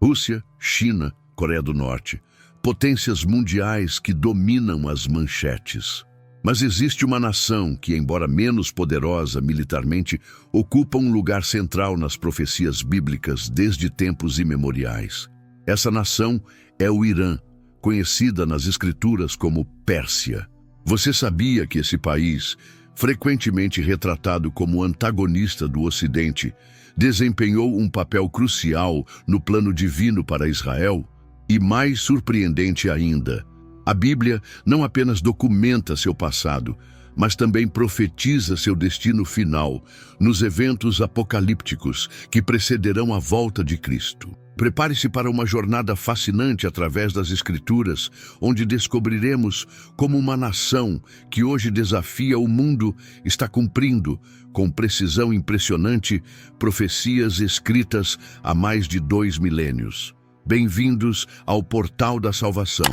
Rússia, China, Coreia do Norte, potências mundiais que dominam as manchetes. Mas existe uma nação que, embora menos poderosa militarmente, ocupa um lugar central nas profecias bíblicas desde tempos imemoriais. Essa nação é o Irã, conhecida nas escrituras como Pérsia. Você sabia que esse país, frequentemente retratado como antagonista do Ocidente, desempenhou um papel crucial no plano divino para Israel? E mais surpreendente ainda, a Bíblia não apenas documenta seu passado, mas também profetiza seu destino final nos eventos apocalípticos que precederão a volta de Cristo. Prepare-se para uma jornada fascinante através das Escrituras, onde descobriremos como uma nação que hoje desafia o mundo está cumprindo, com precisão impressionante, profecias escritas há mais de 2 milênios. Bem-vindos ao Portal da Salvação.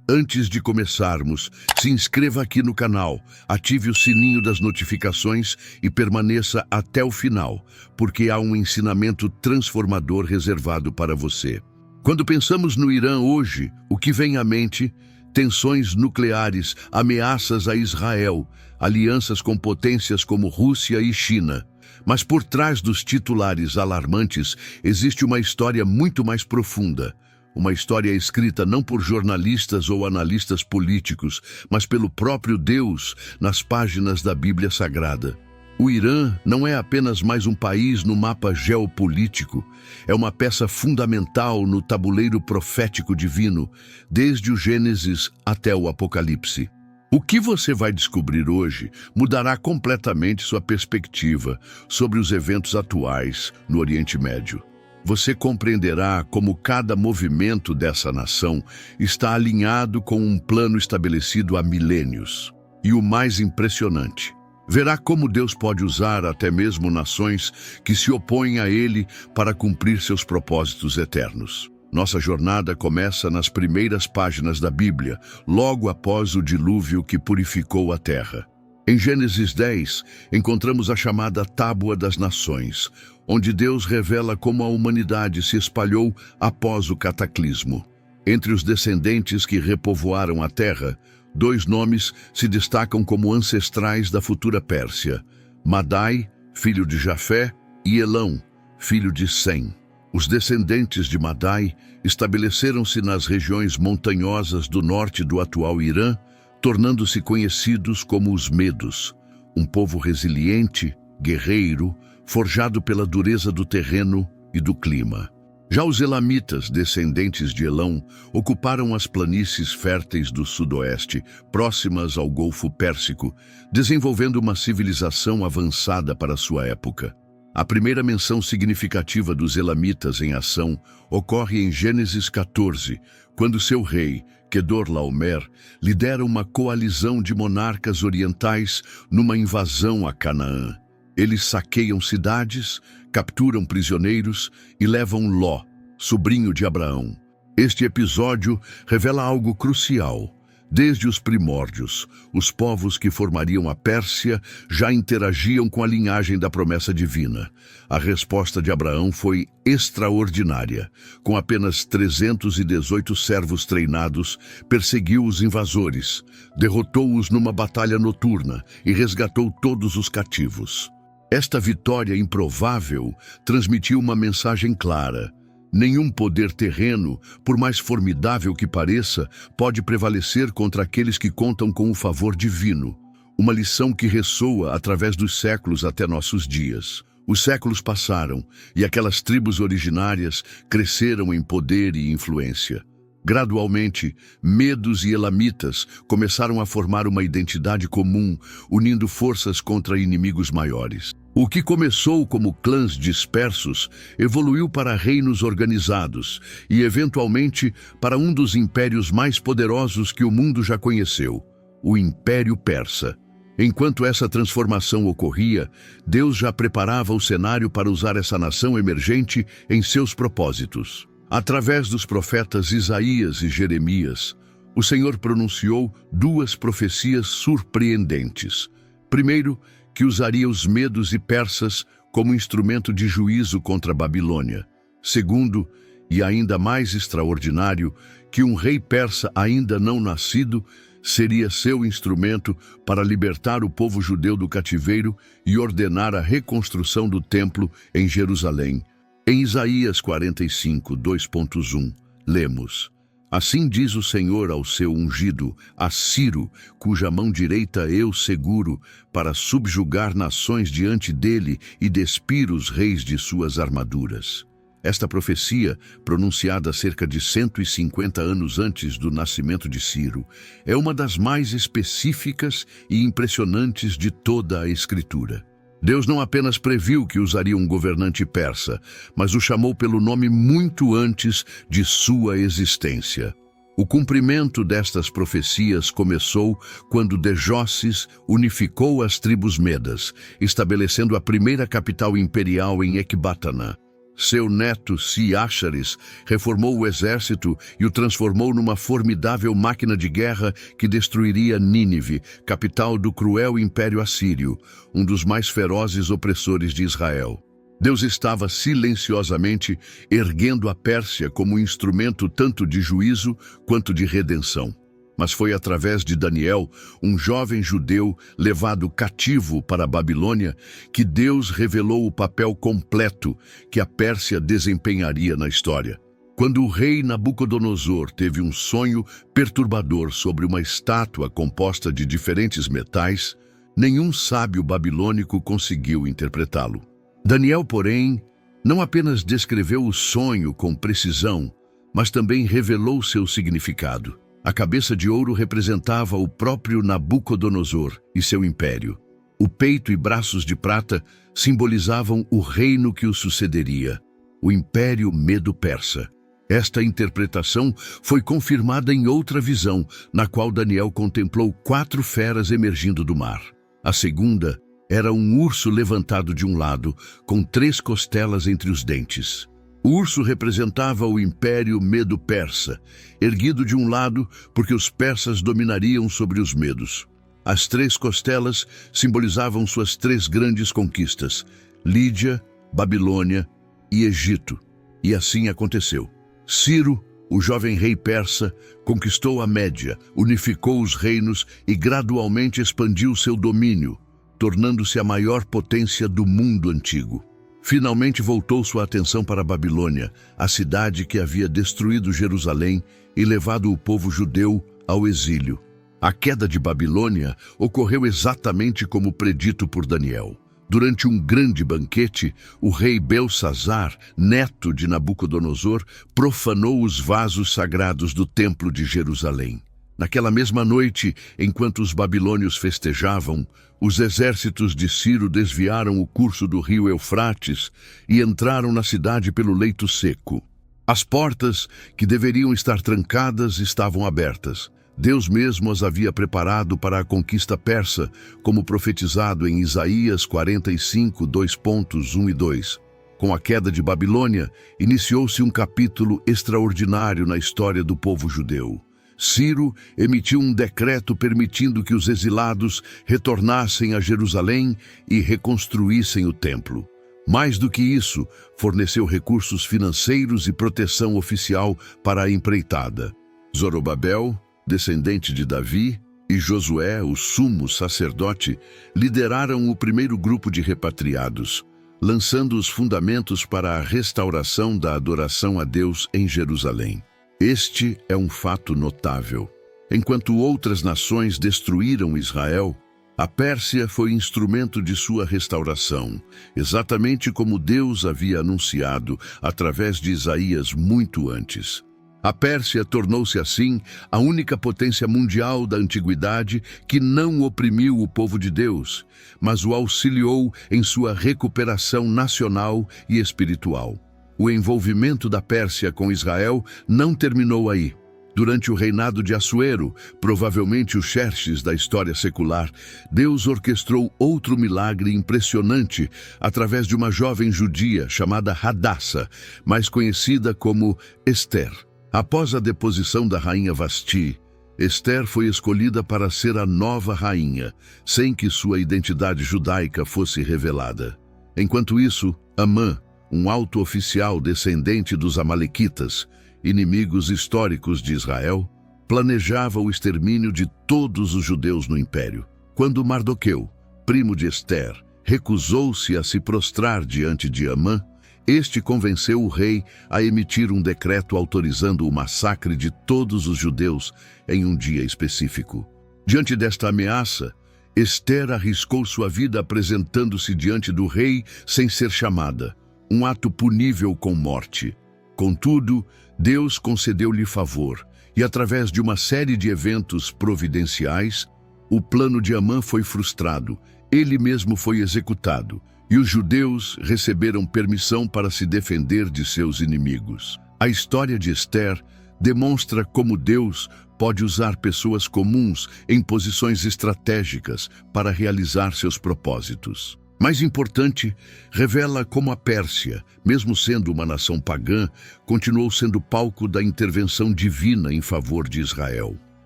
Antes de começarmos, se inscreva aqui no canal, ative o sininho das notificações e permaneça até o final, porque há um ensinamento transformador reservado para você. Quando pensamos no Irã hoje, o que vem à mente? Tensões nucleares, ameaças a Israel, alianças com potências como Rússia e China. Mas por trás dos titulares alarmantes existe uma história muito mais profunda. Uma história escrita não por jornalistas ou analistas políticos, mas pelo próprio Deus nas páginas da Bíblia Sagrada. O Irã não é apenas mais um país no mapa geopolítico, é uma peça fundamental no tabuleiro profético divino, desde o Gênesis até o Apocalipse. O que você vai descobrir hoje mudará completamente sua perspectiva sobre os eventos atuais no Oriente Médio. Você compreenderá como cada movimento dessa nação está alinhado com um plano estabelecido há milênios. E o mais impressionante, verá como Deus pode usar até mesmo nações que se opõem a Ele para cumprir seus propósitos eternos. Nossa jornada começa nas primeiras páginas da Bíblia, logo após o dilúvio que purificou a terra. Em Gênesis 10, encontramos a chamada Tábua das Nações, onde Deus revela como a humanidade se espalhou após o cataclismo. Entre os descendentes que repovoaram a terra, 2 nomes se destacam como ancestrais da futura Pérsia: Madai, filho de Jafé, e Elão, filho de Sem. Os descendentes de Madai estabeleceram-se nas regiões montanhosas do norte do atual Irã, tornando-se conhecidos como os Medos, um povo resiliente, guerreiro, forjado pela dureza do terreno e do clima. Já os Elamitas, descendentes de Elão, ocuparam as planícies férteis do sudoeste, próximas ao Golfo Pérsico, desenvolvendo uma civilização avançada para sua época. A primeira menção significativa dos Elamitas em ação ocorre em Gênesis 14, quando seu rei, Quedorlaomer, lidera uma coalizão de monarcas orientais numa invasão a Canaã. Eles saqueiam cidades, capturam prisioneiros e levam Ló, sobrinho de Abraão. Este episódio revela algo crucial. Desde os primórdios, os povos que formariam a Pérsia já interagiam com a linhagem da promessa divina. A resposta de Abraão foi extraordinária. Com apenas 318 servos treinados, perseguiu os invasores, derrotou-os numa batalha noturna e resgatou todos os cativos. Esta vitória improvável transmitiu uma mensagem clara: nenhum poder terreno, por mais formidável que pareça, pode prevalecer contra aqueles que contam com o favor divino. Uma lição que ressoa através dos séculos até nossos dias. Os séculos passaram e aquelas tribos originárias cresceram em poder e influência. Gradualmente, Medos e Elamitas começaram a formar uma identidade comum, unindo forças contra inimigos maiores. O que começou como clãs dispersos evoluiu para reinos organizados e, eventualmente, para um dos impérios mais poderosos que o mundo já conheceu, o Império Persa. Enquanto essa transformação ocorria, Deus já preparava o cenário para usar essa nação emergente em seus propósitos. Através dos profetas Isaías e Jeremias, o Senhor pronunciou 2 profecias surpreendentes. Primeiro, que usaria os medos e persas como instrumento de juízo contra a Babilônia. Segundo, E ainda mais extraordinário, que um rei persa ainda não nascido seria seu instrumento para libertar o povo judeu do cativeiro e ordenar a reconstrução do templo em Jerusalém. Em Isaías 45, 2.1, lemos: Assim diz o Senhor ao seu ungido, a Ciro, cuja mão direita eu seguro, para subjugar nações diante dele e despir os reis de suas armaduras. Esta profecia, pronunciada cerca de 150 anos antes do nascimento de Ciro, é uma das mais específicas e impressionantes de toda a Escritura. Deus não apenas previu que usaria um governante persa, mas o chamou pelo nome muito antes de sua existência. O cumprimento destas profecias começou quando Dejosses unificou as tribos medas, estabelecendo a primeira capital imperial em Ecbatana. Seu neto, Ciaxares, reformou o exército e o transformou numa formidável máquina de guerra que destruiria Nínive, capital do cruel Império Assírio, um dos mais ferozes opressores de Israel. Deus estava silenciosamente erguendo a Pérsia como instrumento tanto de juízo quanto de redenção. Mas foi através de Daniel, um jovem judeu levado cativo para a Babilônia, que Deus revelou o papel completo que a Pérsia desempenharia na história. Quando o rei Nabucodonosor teve um sonho perturbador sobre uma estátua composta de diferentes metais, nenhum sábio babilônico conseguiu interpretá-lo. Daniel, porém, não apenas descreveu o sonho com precisão, mas também revelou seu significado. A cabeça de ouro representava o próprio Nabucodonosor e seu império. O peito e braços de prata simbolizavam o reino que o sucederia, o Império Medo-Persa. Esta interpretação foi confirmada em outra visão, na qual Daniel contemplou 4 feras emergindo do mar. A segunda era um urso levantado de um lado, com 3 costelas entre os dentes. O urso representava o Império Medo-Persa, erguido de um lado porque os persas dominariam sobre os medos. As 3 costelas simbolizavam suas 3 grandes conquistas, Lídia, Babilônia e Egito. E assim aconteceu. Ciro, o jovem rei persa, conquistou a Média, unificou os reinos e gradualmente expandiu seu domínio, tornando-se a maior potência do mundo antigo. Finalmente voltou sua atenção para a Babilônia, a cidade que havia destruído Jerusalém e levado o povo judeu ao exílio. A queda de Babilônia ocorreu exatamente como predito por Daniel. Durante um grande banquete, o rei Belsazar, neto de Nabucodonosor, profanou os vasos sagrados do templo de Jerusalém. Naquela mesma noite, enquanto os babilônios festejavam, os exércitos de Ciro desviaram o curso do rio Eufrates e entraram na cidade pelo leito seco. As portas, que deveriam estar trancadas, estavam abertas. Deus mesmo as havia preparado para a conquista persa, como profetizado em Isaías 45, 2.1 e 2. Com a queda de Babilônia, iniciou-se um capítulo extraordinário na história do povo judeu. Ciro emitiu um decreto permitindo que os exilados retornassem a Jerusalém e reconstruíssem o templo. Mais do que isso, forneceu recursos financeiros e proteção oficial para a empreitada. Zorobabel, descendente de Davi, e Josué, o sumo sacerdote, lideraram o primeiro grupo de repatriados, lançando os fundamentos para a restauração da adoração a Deus em Jerusalém. Este é um fato notável. Enquanto outras nações destruíram Israel, a Pérsia foi instrumento de sua restauração, exatamente como Deus havia anunciado através de Isaías muito antes. A Pérsia tornou-se assim a única potência mundial da antiguidade que não oprimiu o povo de Deus, mas o auxiliou em sua recuperação nacional e espiritual. O envolvimento da Pérsia com Israel não terminou aí. Durante o reinado de Assuero, provavelmente o Xerxes da história secular, Deus orquestrou outro milagre impressionante através de uma jovem judia chamada Hadassa, mais conhecida como Ester. Após a deposição da rainha Vasti, Ester foi escolhida para ser a nova rainha, sem que sua identidade judaica fosse revelada. Enquanto isso, Amã, um alto oficial descendente dos Amalequitas, inimigos históricos de Israel, planejava o extermínio de todos os judeus no império. Quando Mardoqueu, primo de Ester, recusou-se a se prostrar diante de Amã, este convenceu o rei a emitir um decreto autorizando o massacre de todos os judeus em um dia específico. Diante desta ameaça, Ester arriscou sua vida apresentando-se diante do rei sem ser chamada, um ato punível com morte. Contudo, Deus concedeu-lhe favor, e através de uma série de eventos providenciais, o plano de Amã foi frustrado, ele mesmo foi executado, e os judeus receberam permissão para se defender de seus inimigos. A história de Ester demonstra como Deus pode usar pessoas comuns em posições estratégicas para realizar seus propósitos. Mais importante, revela como a Pérsia, mesmo sendo uma nação pagã, continuou sendo palco da intervenção divina em favor de Israel.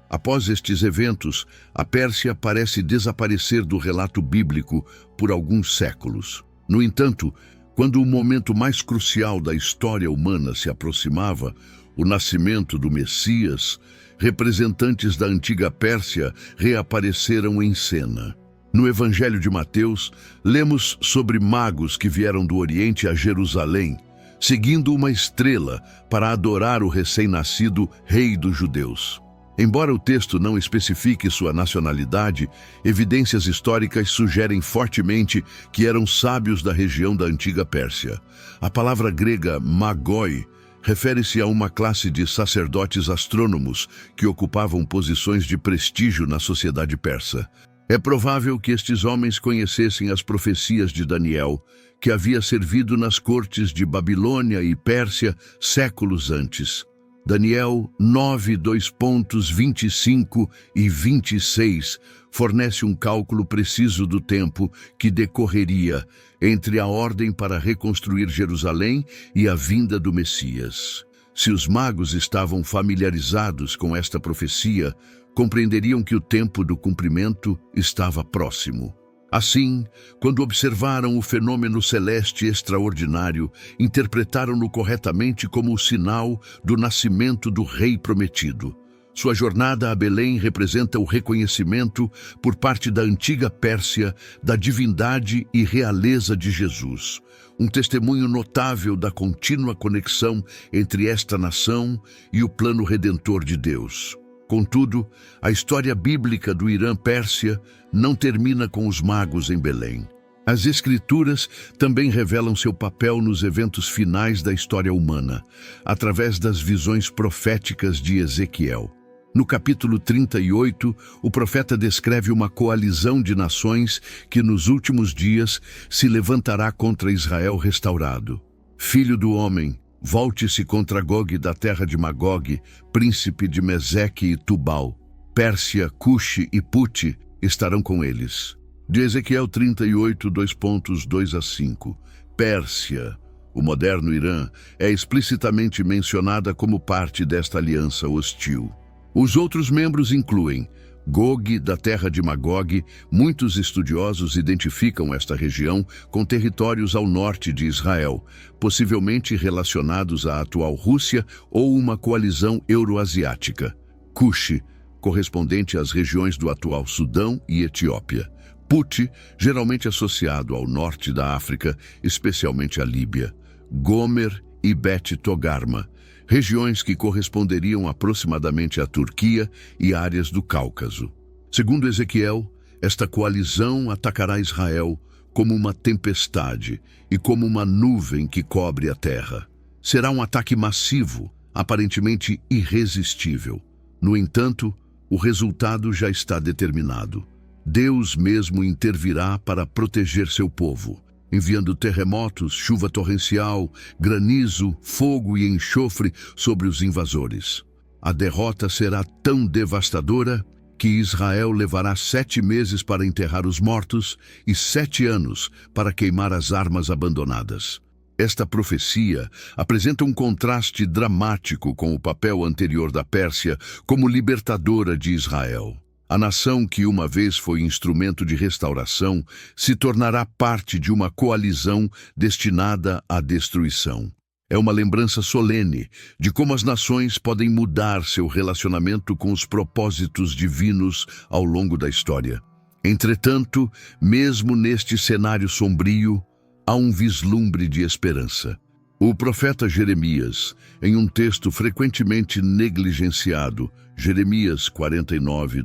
Após estes eventos, a Pérsia parece desaparecer do relato bíblico por alguns séculos. No entanto, quando o momento mais crucial da história humana se aproximava, o nascimento do Messias, representantes da antiga Pérsia reapareceram em cena. No Evangelho de Mateus, lemos sobre magos que vieram do Oriente a Jerusalém, seguindo uma estrela para adorar o recém-nascido Rei dos Judeus. Embora o texto não especifique sua nacionalidade, evidências históricas sugerem fortemente que eram sábios da região da antiga Pérsia. A palavra grega magoi refere-se a uma classe de sacerdotes astrônomos que ocupavam posições de prestígio na sociedade persa. É provável que estes homens conhecessem as profecias de Daniel, que havia servido nas cortes de Babilônia e Pérsia séculos antes. Daniel 9:25 e 26 fornece um cálculo preciso do tempo que decorreria entre a ordem para reconstruir Jerusalém e a vinda do Messias. Se os magos estavam familiarizados com esta profecia, compreenderiam que o tempo do cumprimento estava próximo. Assim, quando observaram o fenômeno celeste extraordinário, interpretaram-no corretamente como o sinal do nascimento do Rei Prometido. Sua jornada a Belém representa o reconhecimento, por parte da antiga Pérsia, da divindade e realeza de Jesus. Um testemunho notável da contínua conexão entre esta nação e o plano redentor de Deus. Contudo, a história bíblica do Irã-Pérsia não termina com os magos em Belém. As Escrituras também revelam seu papel nos eventos finais da história humana, através das visões proféticas de Ezequiel. No capítulo 38, o profeta descreve uma coalizão de nações que nos últimos dias se levantará contra Israel restaurado. Filho do homem, volte-se contra Gog da terra de Magog, príncipe de Meseque e Tubal. Pérsia, Cuxi e Puti estarão com eles. De Ezequiel 38, 2:2-5. Pérsia, o moderno Irã, é explicitamente mencionada como parte desta aliança hostil. Os outros membros incluem Gog, da terra de Magog. Muitos estudiosos identificam esta região com territórios ao norte de Israel, possivelmente relacionados à atual Rússia ou uma coalizão euroasiática. Cuxi, correspondente às regiões do atual Sudão e Etiópia. Puti, geralmente associado ao norte da África, especialmente à Líbia. Gomer e Bet Togarma, regiões que corresponderiam aproximadamente à Turquia e áreas do Cáucaso. Segundo Ezequiel, esta coalizão atacará Israel como uma tempestade e como uma nuvem que cobre a terra. Será um ataque massivo, aparentemente irresistível. No entanto, o resultado já está determinado. Deus mesmo intervirá para proteger seu povo, enviando terremotos, chuva torrencial, granizo, fogo e enxofre sobre os invasores. A derrota será tão devastadora que Israel levará 7 meses para enterrar os mortos e 7 anos para queimar as armas abandonadas. Esta profecia apresenta um contraste dramático com o papel anterior da Pérsia como libertadora de Israel. A nação que uma vez foi instrumento de restauração se tornará parte de uma coalizão destinada à destruição. É uma lembrança solene de como as nações podem mudar seu relacionamento com os propósitos divinos ao longo da história. Entretanto, mesmo neste cenário sombrio, há um vislumbre de esperança. O profeta Jeremias, em um texto frequentemente negligenciado, Jeremias 49,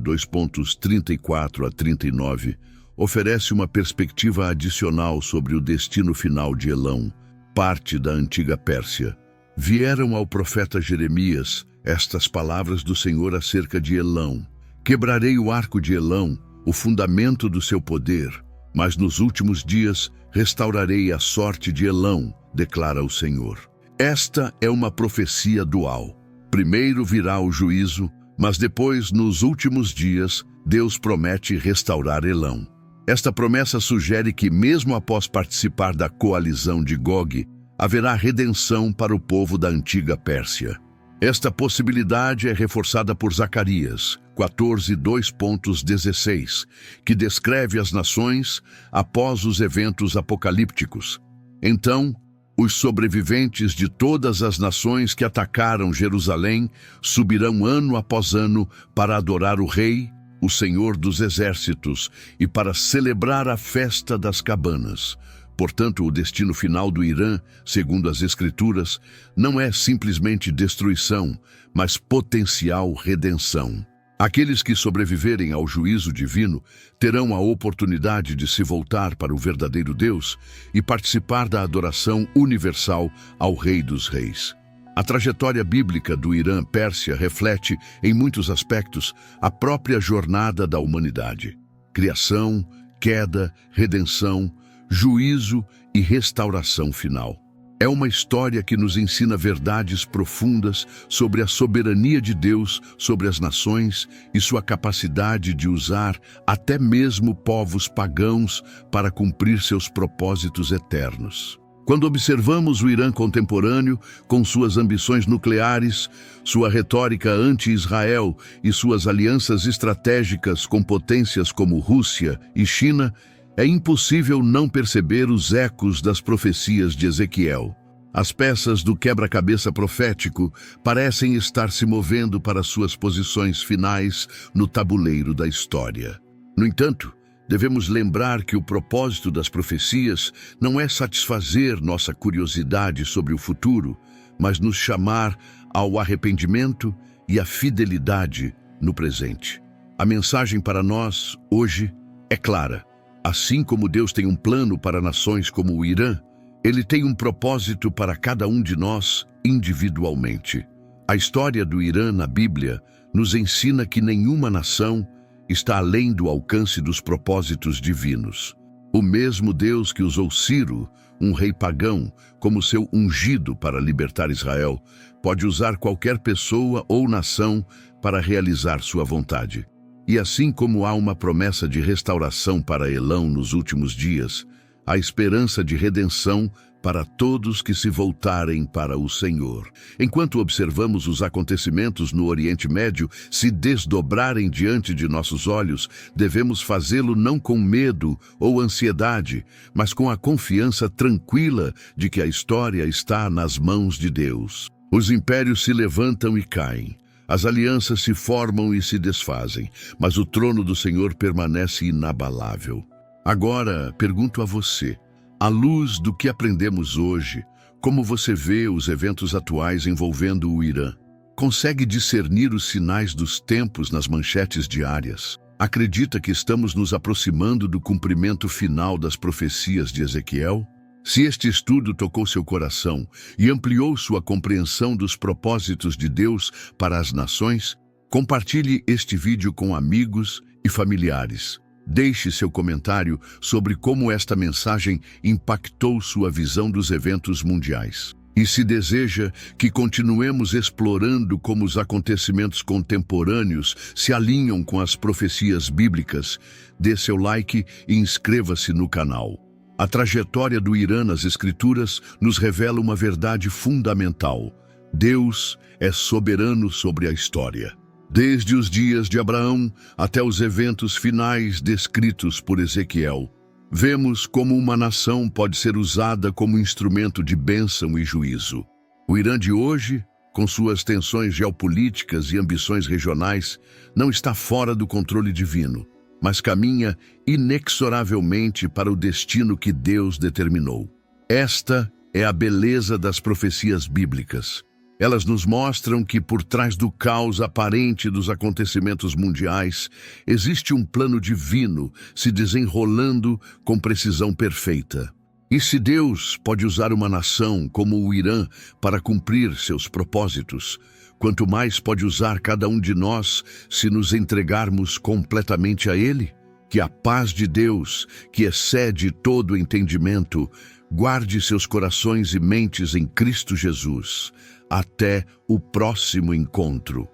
34 a 39, oferece uma perspectiva adicional sobre o destino final de Elão, parte da antiga Pérsia. Vieram ao profeta Jeremias estas palavras do Senhor acerca de Elão: quebrarei o arco de Elão, o fundamento do seu poder, mas nos últimos dias restaurarei a sorte de Elão, declara o Senhor. Esta é uma profecia dual. Primeiro virá o juízo, mas depois, nos últimos dias, Deus promete restaurar Elão. Esta promessa sugere que, mesmo após participar da coalizão de Gog, haverá redenção para o povo da antiga Pérsia. Esta possibilidade é reforçada por Zacarias 14, 2.16, que descreve as nações após os eventos apocalípticos. Então, os sobreviventes de todas as nações que atacaram Jerusalém subirão ano após ano para adorar o Rei, o Senhor dos Exércitos, e para celebrar a festa das cabanas. Portanto, o destino final do Irã, segundo as Escrituras, não é simplesmente destruição, mas potencial redenção. Aqueles que sobreviverem ao juízo divino terão a oportunidade de se voltar para o verdadeiro Deus e participar da adoração universal ao Rei dos Reis. A trajetória bíblica do Irã-Pérsia reflete, em muitos aspectos, a própria jornada da humanidade. Criação, queda, redenção, juízo e restauração final. É uma história que nos ensina verdades profundas sobre a soberania de Deus sobre as nações e sua capacidade de usar até mesmo povos pagãos para cumprir seus propósitos eternos. Quando observamos o Irã contemporâneo, com suas ambições nucleares, sua retórica anti-Israel e suas alianças estratégicas com potências como Rússia e China, é impossível não perceber os ecos das profecias de Ezequiel. As peças do quebra-cabeça profético parecem estar se movendo para suas posições finais no tabuleiro da história. No entanto, devemos lembrar que o propósito das profecias não é satisfazer nossa curiosidade sobre o futuro, mas nos chamar ao arrependimento e à fidelidade no presente. A mensagem para nós, hoje, é clara. Assim como Deus tem um plano para nações como o Irã, Ele tem um propósito para cada um de nós individualmente. A história do Irã na Bíblia nos ensina que nenhuma nação está além do alcance dos propósitos divinos. O mesmo Deus que usou Ciro, um rei pagão, como seu ungido para libertar Israel, pode usar qualquer pessoa ou nação para realizar sua vontade. E assim como há uma promessa de restauração para Elão nos últimos dias, há esperança de redenção para todos que se voltarem para o Senhor. Enquanto observamos os acontecimentos no Oriente Médio se desdobrarem diante de nossos olhos, devemos fazê-lo não com medo ou ansiedade, mas com a confiança tranquila de que a história está nas mãos de Deus. Os impérios se levantam e caem. As alianças se formam e se desfazem, mas o trono do Senhor permanece inabalável. Agora, pergunto a você, à luz do que aprendemos hoje, como você vê os eventos atuais envolvendo o Irã? Consegue discernir os sinais dos tempos nas manchetes diárias? Acredita que estamos nos aproximando do cumprimento final das profecias de Ezequiel? Se este estudo tocou seu coração e ampliou sua compreensão dos propósitos de Deus para as nações, compartilhe este vídeo com amigos e familiares. Deixe seu comentário sobre como esta mensagem impactou sua visão dos eventos mundiais. E se deseja que continuemos explorando como os acontecimentos contemporâneos se alinham com as profecias bíblicas, dê seu like e inscreva-se no canal. A trajetória do Irã nas Escrituras nos revela uma verdade fundamental. Deus é soberano sobre a história. Desde os dias de Abraão até os eventos finais descritos por Ezequiel, vemos como uma nação pode ser usada como instrumento de bênção e juízo. O Irã de hoje, com suas tensões geopolíticas e ambições regionais, não está fora do controle divino, mas caminha inexoravelmente para o destino que Deus determinou. Esta é a beleza das profecias bíblicas. Elas nos mostram que, por trás do caos aparente dos acontecimentos mundiais, existe um plano divino se desenrolando com precisão perfeita. E se Deus pode usar uma nação como o Irã para cumprir seus propósitos, quanto mais pode usar cada um de nós se nos entregarmos completamente a Ele? Que a paz de Deus, que excede todo entendimento, guarde seus corações e mentes em Cristo Jesus. Até o próximo encontro.